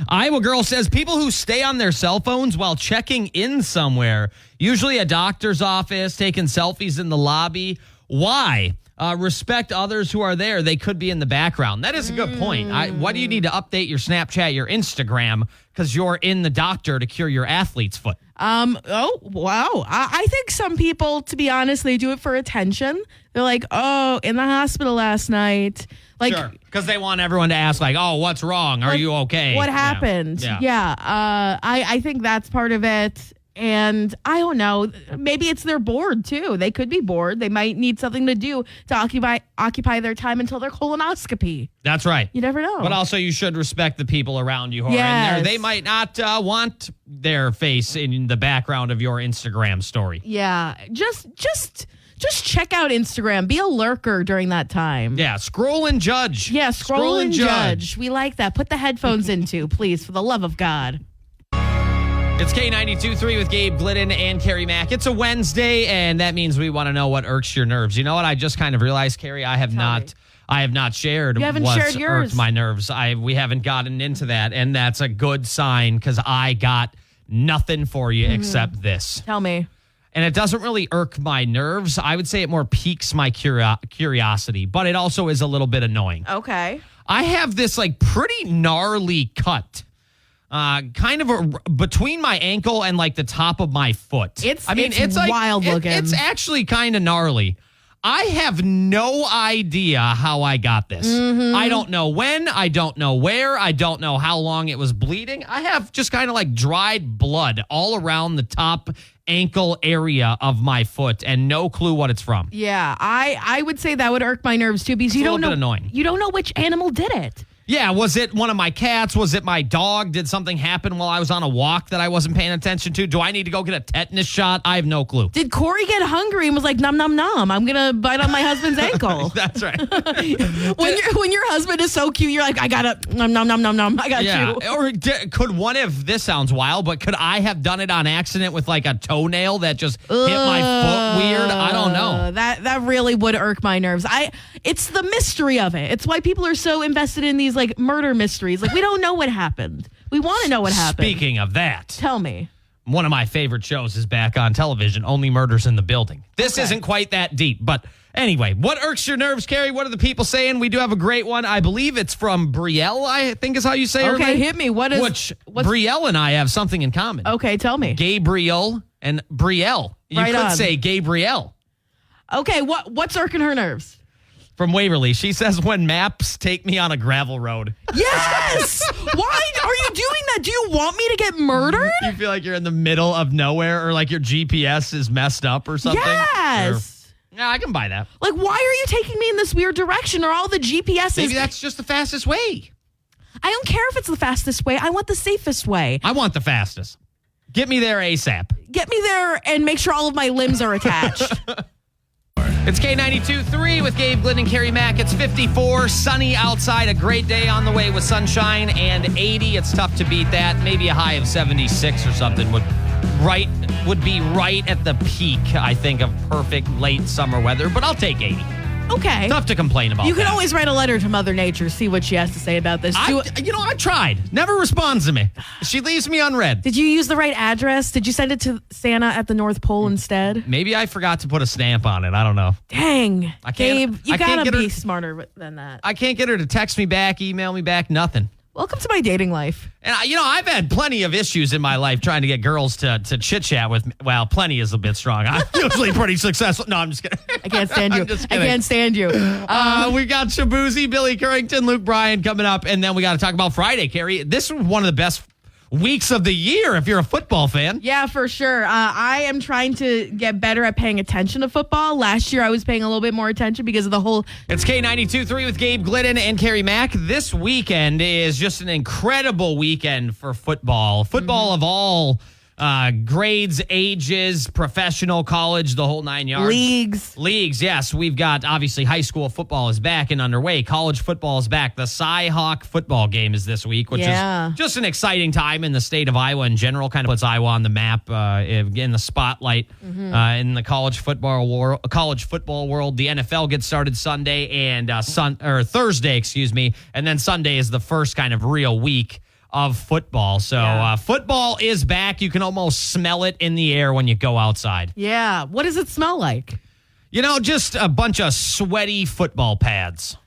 A: Iowa girl says people who stay on their cell phones while checking in somewhere, usually a doctor's office, taking selfies in the lobby. Why? Respect others who are there. They could be in the background. That is a good point. Why do you need to update your Snapchat, your Instagram, because you're in the doctor to cure your athlete's foot?
B: Oh, wow. I think some people, to be honest, they do it for attention. They're like, oh, in the hospital last night. Like,
A: sure, because they want everyone to ask, like, oh, what's wrong? Are you okay?
B: What happened? Yeah. I think that's part of it. And I don't know, maybe it's they're bored too. They could be bored. They might need something to do to occupy their time until their colonoscopy.
A: That's right.
B: You never know.
A: But also you should respect the people around you who are in there. They might not want their face in the background of your Instagram story.
B: Yeah. Just check out Instagram. Be a lurker during that time.
A: Yeah, scroll and judge.
B: Yeah, scroll and judge. We like that. Put the headphones into, please, for the love of God.
A: It's K92.3 with Gabe Glidden and Carrie Mack. It's a Wednesday, and that means we want to know what irks your nerves. You know what? I just kind of realized, Carrie, I have not shared.
B: You haven't
A: what's
B: shared yours.
A: Irked my nerves. We haven't gotten into that, and that's a good sign because I got nothing for you except this.
B: Tell me.
A: And it doesn't really irk my nerves. I would say it more piques my curiosity, but it also is a little bit annoying.
B: Okay.
A: I have this like pretty gnarly cut. Kind of between my ankle and like the top of my foot.
B: It's
A: like,
B: wild looking.
A: It's actually kind of gnarly. I have no idea how I got this. I don't know when. I don't know where. I don't know how long it was bleeding. I have just kind of like dried blood all around the top ankle area of my foot and no clue what it's from.
B: Yeah, I would say that would irk my nerves too because you don't know.
A: Annoying.
B: You don't know which animal did it.
A: Yeah, was it one of my cats? Was it my dog? Did something happen while I was on a walk that I wasn't paying attention to? Do I need to go get a tetanus shot? I have no clue.
B: Did Corey get hungry and was like, nom, nom, nom, I'm going to bite on my husband's ankle?
A: That's right.
B: when your husband is so cute, you're like, I got to, nom, nom, nom, nom, nom, I got you.
A: Or could one of, this sounds wild, but could I have done it on accident with like a toenail that just hit my foot weird? I don't know.
B: That really would irk my nerves. It's the mystery of it. It's why people are so invested in these like murder mysteries. Like we don't know what happened. We want to know what happened.
A: Speaking of that,
B: tell me.
A: One of my favorite shows is back on television, Only Murders in the Building. This isn't quite that deep, but anyway, what irks your nerves, Carrie? What are the people saying? We do have a great one. I believe it's from Brielle, I think is how you say her name.
B: Okay, hit me. What's
A: Brielle and I have something in common.
B: Okay, tell me.
A: Gabriel and Brielle. You could say Gabrielle.
B: Okay, what's irking her nerves?
A: from Waverly. She says, when maps take me on a gravel road.
B: Yes! Why are you doing that? Do you want me to get murdered?
A: You feel like you're in the middle of nowhere or like your GPS is messed up or something?
B: Yes.
A: Yeah, I can buy that.
B: Like, why are you taking me in this weird direction? Or all the GPSs?
A: Maybe that's just the fastest way.
B: I don't care if it's the fastest way. I want the safest way.
A: I want the fastest. Get me there ASAP.
B: Get me there and make sure all of my limbs are attached.
A: It's K92.3 with Gabe, Glenn, and Carrie Mack. It's 54, sunny outside, a great day on the way with sunshine and 80. It's tough to beat that. Maybe a high of 76 or something would be right at the peak, I think, of perfect late summer weather, but I'll take 80.
B: Okay.
A: Tough to complain about.
B: You can
A: that.
B: always write a letter to Mother Nature, see what she has to say about this.
A: I tried. Never responds to me. She leaves me unread.
B: Did you use the right address? Did you send it to Santa at the North Pole instead?
A: Maybe I forgot to put a stamp on it. I don't know.
B: Dang.
A: Gabe,
B: you gotta be smarter than that.
A: I can't get her to text me back, email me back, nothing.
B: Welcome to my dating life.
A: And, I've had plenty of issues in my life trying to get girls to chit-chat with me. Well, plenty is a bit strong. I'm usually pretty successful. No, I'm just kidding.
B: I can't stand you. I can't stand you.
A: We got Shabuzi, Billy Currington, Luke Bryan coming up, and then we got to talk about Friday, Carrie. This is one of the best weeks of the year if you're a football fan.
B: Yeah, for sure. I am trying to get better at paying attention to football. Last year, I was paying a little bit more attention because of the whole...
A: It's K92.3 with Gabe Glidden and Carrie Mack. This weekend is just an incredible weekend for football. Football of all grades, ages, professional, college, the whole 9 yards. Leagues, yes. We've got, obviously, high school football is back and underway. College football is back. The Cy-Hawk football game is this week, which is just an exciting time in the state of Iowa in general. Kind of puts Iowa on the map, in the spotlight in the college football world. The NFL gets started Sunday and Thursday, and then Sunday is the first kind of real week of football. So football is back. You can almost smell it in the air when you go outside.
B: Yeah. What does it smell like?
A: Just a bunch of sweaty football pads.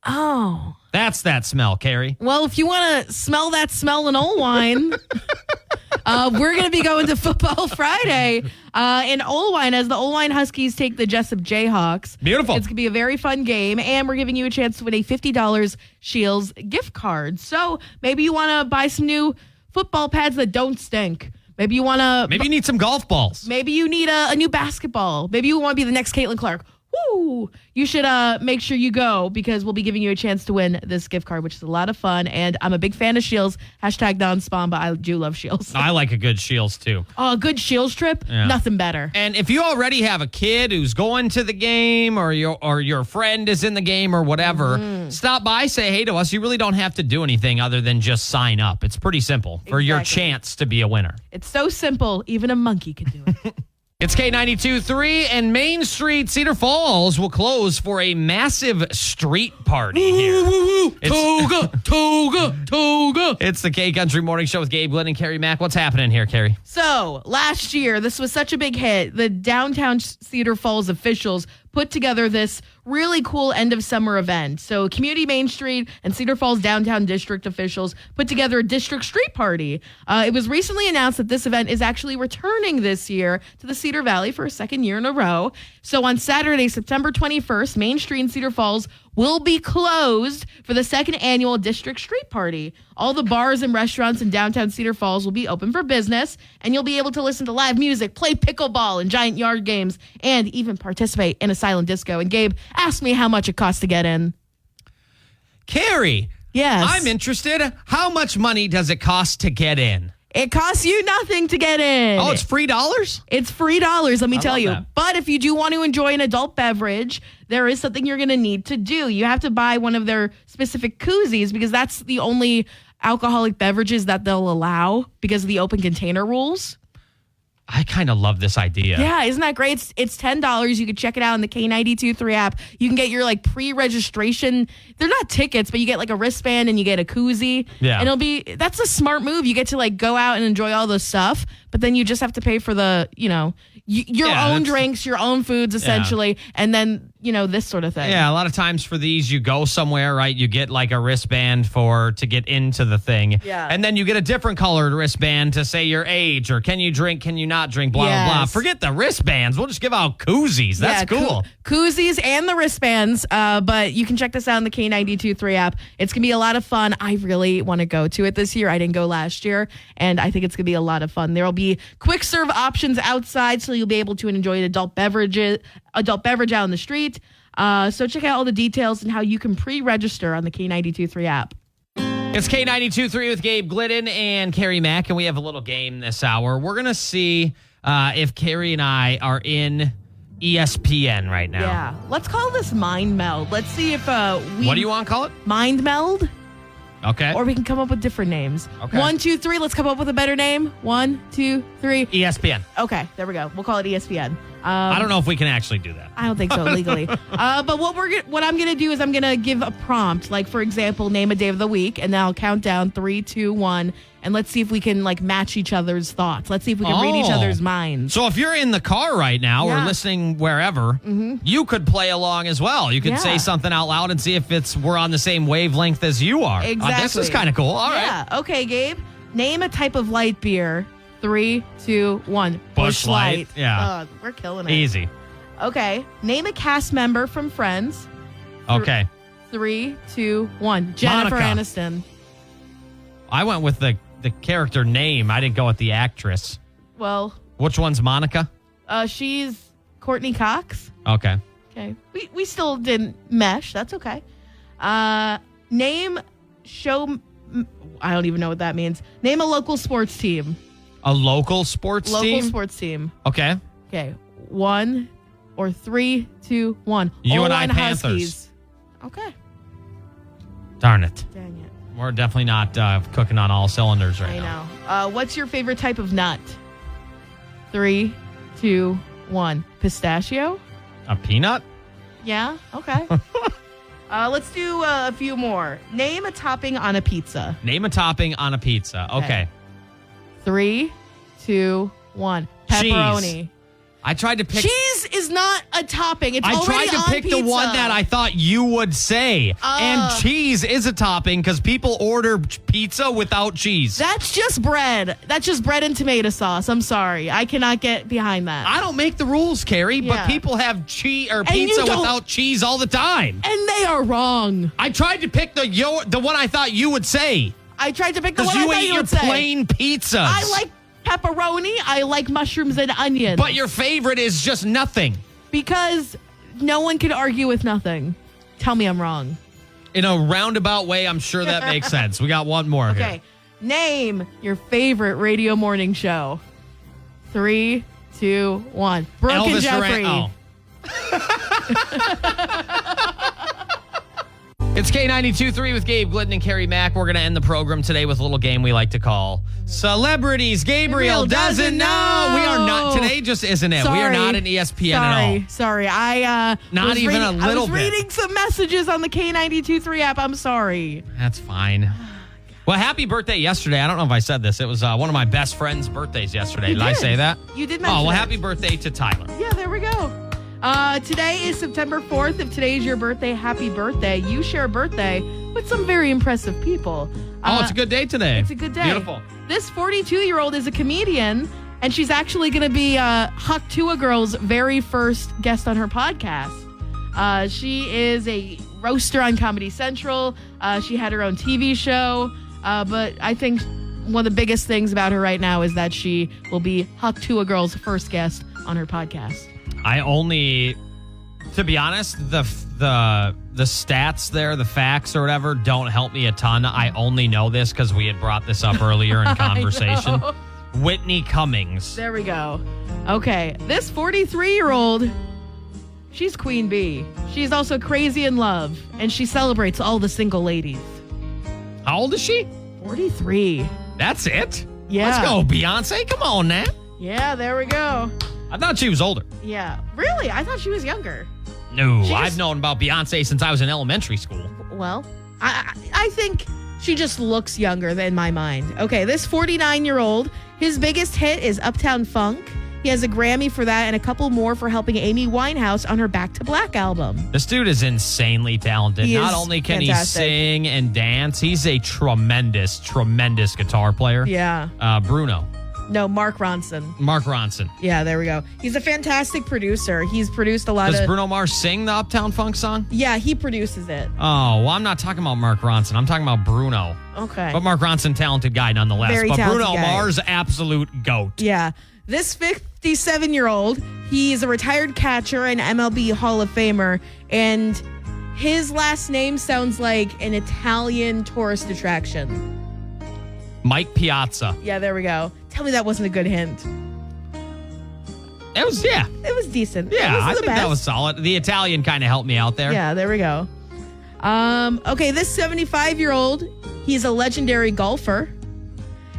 B: Oh.
A: That's that smell, Carrie.
B: Well, if you want to smell that smell in Old Wine, we're going to be going to Football Friday in Old Wine as the Old Wine Huskies take the Jessup Jayhawks.
A: Beautiful.
B: It's going to be a very fun game, and we're giving you a chance to win a $50 Shields gift card. So maybe you want to buy some new football pads that don't stink. Maybe you want to...
A: Maybe you need some golf balls.
B: Maybe you need a new basketball. Maybe you want to be the next Caitlin Clark. Woo! You should make sure you go because we'll be giving you a chance to win this gift card, which is a lot of fun. And I'm a big fan of Shields. Hashtag non-spawn, but I do love Shields.
A: I like a good Shields, too.
B: Oh, a good Shields trip? Yeah. Nothing better.
A: And if you already have a kid who's going to the game or your friend is in the game or whatever, stop by, say hey to us. You really don't have to do anything other than just sign up. It's pretty simple for your chance to be a winner.
B: It's so simple. Even a monkey can do it.
A: It's K92.3, and Main Street, Cedar Falls, will close for a massive street party here. Toga. It's the K-Country Morning Show with Gabe Glenn and Carrie Mack. What's happening here, Carrie?
B: So, last year, this was such a big hit. The downtown Cedar Falls officials put together this really cool end of summer event. So Community Main Street and Cedar Falls Downtown District officials put together a district street party. It was recently announced that this event is actually returning this year to the Cedar Valley for a second year in a row. So on Saturday, September 21st, Main Street in Cedar Falls will be closed for the second annual district street party. All the bars and restaurants in downtown Cedar Falls will be open for business, and you'll be able to listen to live music, play pickleball and giant yard games, and even participate in a silent disco. And Gabe, ask me how much it costs to get in.
A: Carrie.
B: Yes.
A: I'm interested. How much money does it cost to get in?
B: It costs you nothing to get in.
A: Oh, it's free dollars?
B: It's free dollars, let me tell you.
A: That.
B: But if you do want to enjoy an adult beverage, there is something you're going to need to do. You have to buy one of their specific koozies because that's the only alcoholic beverages that they'll allow because of the open container rules.
A: I kind of love this idea.
B: Yeah, isn't that great? It's $10. You can check it out in the K92.3 app. You can get your pre-registration. They're not tickets, but you get a wristband and you get a koozie.
A: Yeah.
B: And that's a smart move. You get to go out and enjoy all the stuff, but then you just have to pay for the, your own drinks, your own foods essentially. Yeah. And then, this sort of thing.
A: Yeah, a lot of times for these, you go somewhere, right? You get like a wristband to get into the thing.
B: Yeah.
A: And then you get a different colored wristband to say your age or can you drink, can you not drink, blah, blah, blah. Forget the wristbands. We'll just give out koozies. That's cool.
B: Koozies and the wristbands. But you can check this out on the K92.3 app. It's going to be a lot of fun. I really want to go to it this year. I didn't go last year, and I think it's going to be a lot of fun. There will be quick serve options outside, so you'll be able to enjoy an adult beverage out on the street. So check out all the details and how you can pre-register on the K92.3 app.
A: It's K92.3 with Gabe Glidden and Carrie Mack, and we have a little game this hour. We're going to see if Carrie and I are in ESPN right now.
B: Yeah. Let's call this Mind Meld. Let's see if we...
A: What do you want to call it?
B: Mind Meld?
A: Okay.
B: Or we can come up with different names.
A: Okay.
B: 1, 2, 3. Let's come up with a better name. 1, 2, 3.
A: ESPN.
B: Okay, there we go. We'll call it ESPN.
A: I don't know if we can actually do that.
B: I don't think so legally. But what I'm gonna do is I'm gonna give a prompt, like for example, name a day of the week, and then I'll count down 3, 2, 1, and let's see if we can like match each other's thoughts. Let's see if we can read each other's minds.
A: So if you're in the car right now or
B: Yeah.
A: listening wherever, you could play along as well. You could
B: Yeah.
A: say something out loud and see if we're on the same wavelength as you are.
B: Exactly.
A: This is kind of cool. All right.
B: Yeah. Okay, Gabe. Name a type of light beer. 3, 2, 1.
A: Busch Light. Yeah.
B: We're killing it.
A: Easy.
B: Okay. Name a cast member from Friends.
A: Okay.
B: 3, 2, 1. Jennifer
A: Monica.
B: Aniston.
A: I went with the character name. I didn't go with the actress.
B: Well,
A: Which one's Monica?
B: she's Courtney Cox.
A: Okay.
B: Okay. We still didn't mesh. That's okay. Name show. I don't even know what that means. Name a local sports team.
A: A local sports team?
B: Local sports team.
A: Okay.
B: Okay. 1 or 3, 2, 1.
A: UNI Panthers.
B: Huskies. Okay.
A: Darn it.
B: Dang it.
A: We're definitely not cooking on all cylinders right
B: I
A: now.
B: know. What's your favorite type of nut? 3, 2, 1. Pistachio?
A: A peanut?
B: Yeah. Okay. Let's do a few more. Name a topping on a pizza.
A: Name a topping on a pizza. Okay.
B: 3, 2, 1. Pepperoni.
A: Cheese. I tried to pick.
B: Cheese is not a topping. It's
A: I
B: already
A: tried to
B: on
A: pick
B: pizza.
A: the one that I thought you would say. And cheese is a topping because people order pizza without cheese.
B: That's just bread. That's just bread and tomato sauce. I'm sorry. I cannot get behind that.
A: I don't make the rules, Carrie,
B: Yeah.
A: but people have cheese or
B: you
A: pizza
B: don't-
A: without cheese all the time.
B: And they are wrong.
A: I tried to pick the one I thought you would say.
B: I tried to pick the
A: Because
B: one I
A: you
B: thought
A: eat
B: you
A: your
B: would say.
A: plain pizzas.
B: I like pepperoni. I like mushrooms and onions.
A: But your favorite is just nothing.
B: Because no one can argue with nothing. Tell me I'm wrong.
A: In a roundabout way, I'm sure that makes sense. We got one more
B: Okay.
A: here.
B: Name your favorite radio morning show. 3, 2, 1. Brooke and
A: Elvis
B: Jeffrey.
A: Duran. It's K92.3 with Gabe Glidden and Carrie Mack. We're going to end the program today with a little game we like to call Celebrities Gabriel Doesn't Know. We are not, today just isn't it. We are not an ESPN at all.
B: Sorry. I
A: Not
B: was
A: even a
B: reading-
A: little
B: I was
A: bit.
B: reading some messages on the K92.3 app. I'm sorry.
A: That's fine. Well, happy birthday yesterday. I don't know if I said this. It was one of my best friend's birthdays yesterday.
B: You
A: Did I
B: did.
A: say that?
B: You did mention
A: Oh, well,
B: it.
A: happy birthday to Tyler.
B: Yeah, there we go. Today is September 4th. If today is your birthday, happy birthday. You share a birthday with some very impressive people.
A: Oh, it's a good day today.
B: It's a good day.
A: Beautiful.
B: This 42-year-old is a comedian, and she's actually going to be Huck Tua Girl's very first guest on her podcast. She is a roaster on Comedy Central. She had her own TV show. But I think one of the biggest things about her right now is that she will be Huck Tua Girl's first guest on her podcast.
A: I only, to be honest, the stats there, the facts or whatever, don't help me a ton. I only know this because we had brought this up earlier in conversation.
B: know.
A: Whitney Cummings.
B: There we go. Okay, this 43-year-old, she's Queen Bee. She's also crazy in love, and she celebrates all the single ladies.
A: How old is she?
B: 43.
A: That's it?
B: Yeah.
A: Let's go, Beyonce. Come on now.
B: Yeah, there we go.
A: I thought she was older.
B: Yeah. Really? I thought she was younger.
A: No,
B: She
A: I've
B: just-
A: known about Beyonce since I was in elementary school.
B: Well, I think she just looks younger than my mind. Okay, this 49-year-old, his biggest hit is Uptown Funk. He has a Grammy for that and a couple more for helping Amy Winehouse on her Back to Black album.
A: This dude is insanely talented.
B: He
A: Not
B: is
A: only can
B: fantastic.
A: he sing and dance, he's a tremendous guitar player.
B: Yeah.
A: Bruno.
B: No, Mark Ronson.
A: Mark Ronson.
B: Yeah, there we go. He's a fantastic producer. He's produced a lot
A: Does
B: of...
A: Bruno Mars sing the Uptown Funk song?
B: Yeah, he produces it.
A: Oh, well, I'm not talking about Mark Ronson. I'm talking about Bruno.
B: Okay.
A: But Mark Ronson, talented guy nonetheless.
B: Very
A: but
B: talented
A: Bruno
B: guy.
A: Mars, absolute goat.
B: Yeah. This 57-year-old, he's a retired catcher and MLB Hall of Famer, and his last name sounds like an Italian tourist attraction.
A: Mike Piazza.
B: Yeah, there we go. Tell me that wasn't a good hint.
A: It was, yeah.
B: It was decent.
A: Yeah,
B: It wasn't
A: I
B: the
A: think that
B: best.
A: was solid. The Italian kind of helped me out there.
B: Yeah, there we go. Okay, this 75-year-old, he's a legendary golfer,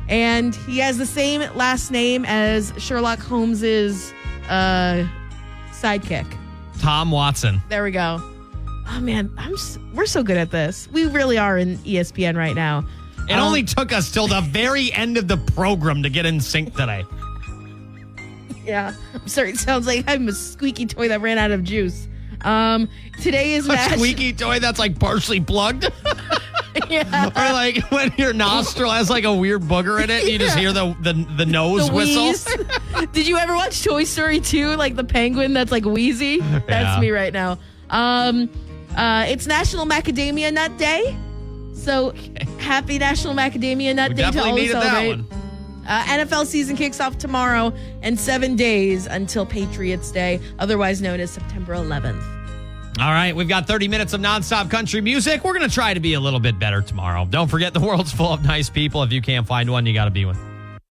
B: and he has the same last name as Sherlock Holmes's sidekick.
A: Tom Watson.
B: There we go. Oh man, we're so good at this. We really are in ESPN right now.
A: It only took us till the very end of the program to get in sync today.
B: Yeah, I'm sorry. It sounds like I'm a squeaky toy that ran out of juice. Today is
A: A squeaky toy that's like partially plugged.
B: Yeah.
A: Or like when your nostril has like a weird booger in it, and you just hear the nose
B: The
A: whistle.
B: wheeze. Did you ever watch Toy Story 2? Like the penguin that's like wheezy? That's
A: Yeah.
B: me right now. It's National Macadamia Nut Day. So happy National Macadamia Nut
A: We
B: Day to
A: definitely
B: all who
A: needed that
B: celebrate.
A: one.
B: NFL season kicks off tomorrow and 7 days until Patriots Day, otherwise known as September 11th.
A: All right, we've got 30 minutes of nonstop country music. We're going to try to be a little bit better tomorrow. Don't forget, the world's full of nice people. If you can't find one, you got to be one.